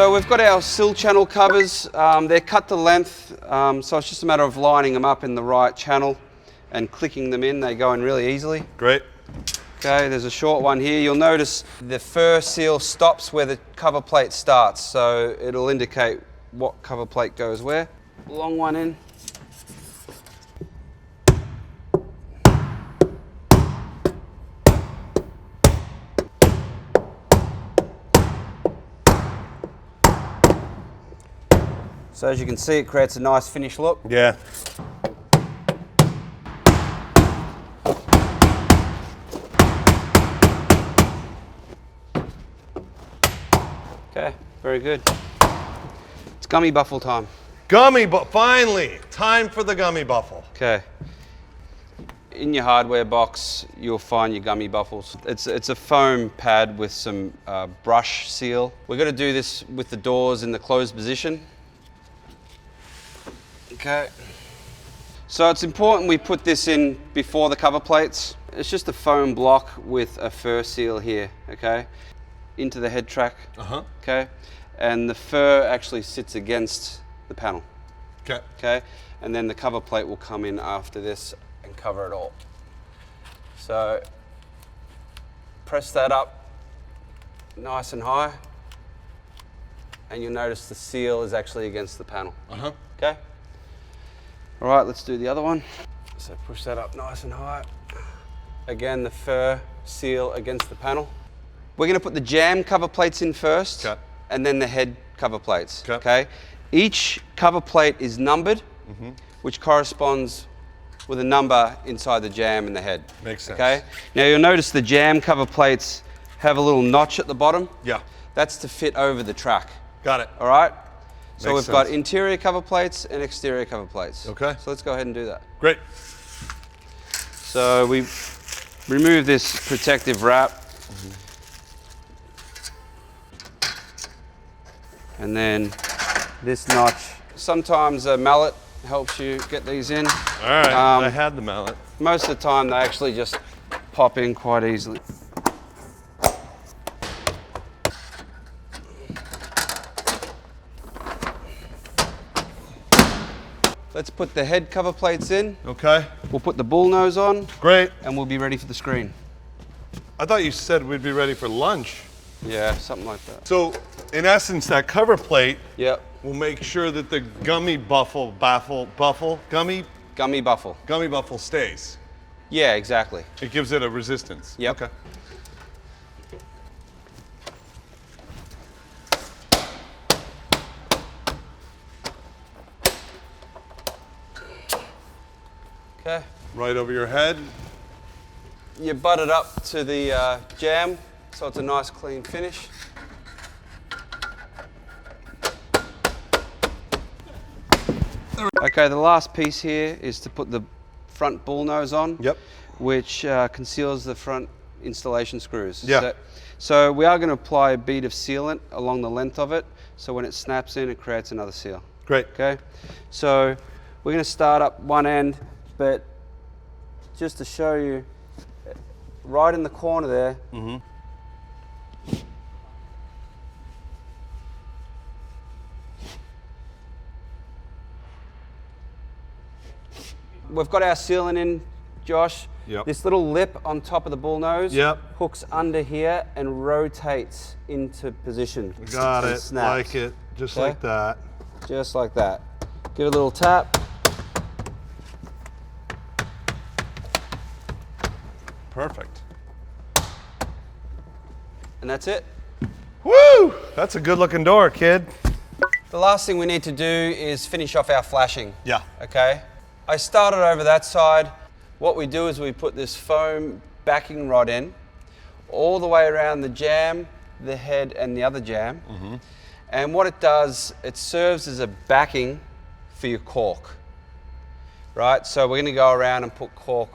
So we've got our sill channel covers. They're cut to length, so it's just a matter of lining them up in the right channel and clicking them in. They go in really easily. Great. Okay, there's a short one here. You'll notice the fur seal stops where the cover plate starts, so it'll indicate what cover plate goes where. Long one in. So as you can see, it creates a nice finished look. Yeah. Okay, very good. It's Gummy Buffle time. Finally, time for the Gummy Buffle. Okay. In your hardware box, you'll find your Gummy Buffles. It's a foam pad with some brush seal. We're going to do this with the doors in the closed position. Okay. So it's important we put this in before the cover plates. It's just a foam block with a fur seal here, okay? Into the head track, okay? And the fur actually sits against the panel, okay? And then the cover plate will come in after this and cover it all. So press that up nice and high, and you'll notice the seal is actually against the panel, okay? All right, let's do the other one. So push that up nice and high. Again, the fur seal against the panel. We're going to put the jam cover plates in first, and then the head cover plates, okay? Each cover plate is numbered, which corresponds with a number inside the jam and the head. Makes sense. Okay? Now you'll notice the jam cover plates have a little notch at the bottom. Yeah. That's to fit over the track. Got it. All right? So Makes we've got sense. interior cover plates and exterior cover plates. Okay. So let's go ahead and do that. Great. So we remove this protective wrap. And then this notch. Sometimes a mallet helps you get these in. All right, I had the mallet. Most of the time they actually just pop in quite easily. Let's put the head cover plates in. Okay. We'll put the bull nose on. Great. And we'll be ready for the screen. I thought you said we'd be ready for lunch. Yeah, something like that. So, in essence, that cover plate will make sure that the Gummy Buffle stays. Yeah, exactly. It gives it a resistance. Yep. Okay. Okay. Right over your head. You butt it up to the jam, so it's a nice clean finish. Okay, the last piece here is to put the front bull nose on, which conceals the front installation screws. Yeah. So we are going to apply a bead of sealant along the length of it, so when it snaps in, it creates another seal. Great. Okay, so we're going to start up one end, but just to show you, right in the corner there, we've got our sealant in, Josh. This little lip on top of the bull nose hooks under here and rotates into position. Got it. Snaps. Like it. Just like that. Just like that. Give it a little tap. Perfect. And that's it. Woo! That's a good looking door, kid. The last thing we need to do is finish off our flashing. Yeah. Okay. I started over that side. What we do is we put this foam backing rod in all the way around the jam, the head, and the other jam. And what it does, it serves as a backing for your cork. Right? So we're going to go around and put cork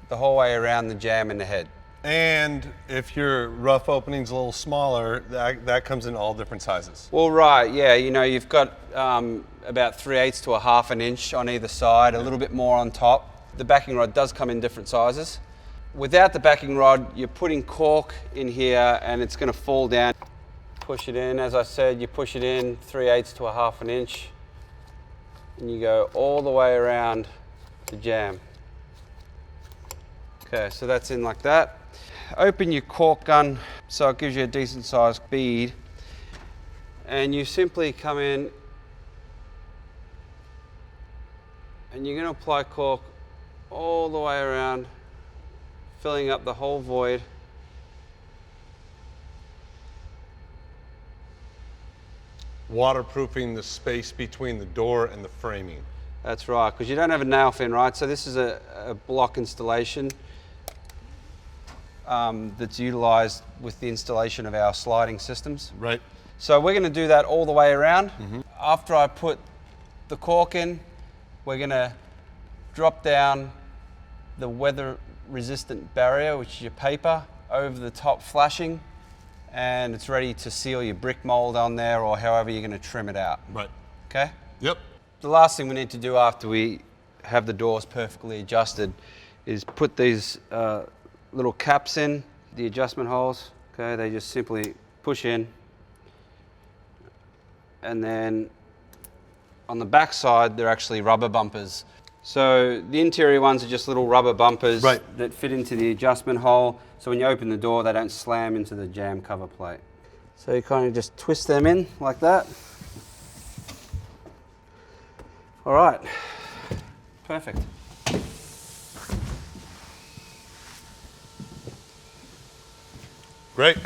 the whole way around the jam and the head. And if your rough opening's a little smaller, that comes in all different sizes. Well, right, yeah, you know, you've got about 3/8 to a 1/2 inch on either side, a little bit more on top. The backing rod does come in different sizes. Without the backing rod, you're putting cork in here and it's going to fall down. push it in. As I said, you push it in 3/8 to 1/2 an inch, and you go all the way around the jam. Okay, so that's in like that. Open your cork gun so it gives you a decent sized bead, and you simply come in and you're going to apply cork all the way around, filling up the whole void. Waterproofing the space between the door and the framing. That's right, because you don't have a nail fin, right? So this is a block installation that's utilized with the installation of our sliding systems. Right. So we're going to do that all the way around. After I put the cork in, we're going to drop down the weather resistant barrier, which is your paper, over the top flashing, and it's ready to seal your brick mold on there or however you're going to trim it out. Right. Okay? Yep. The last thing we need to do after we have the doors perfectly adjusted is put these little caps in, the adjustment holes. Okay, they just simply push in, and then on the back side they're actually rubber bumpers. So the interior ones are just little rubber bumpers that fit into the adjustment hole, so when you open the door they don't slam into the jam cover plate. So you kind of just twist them in like that. All right, perfect. Great.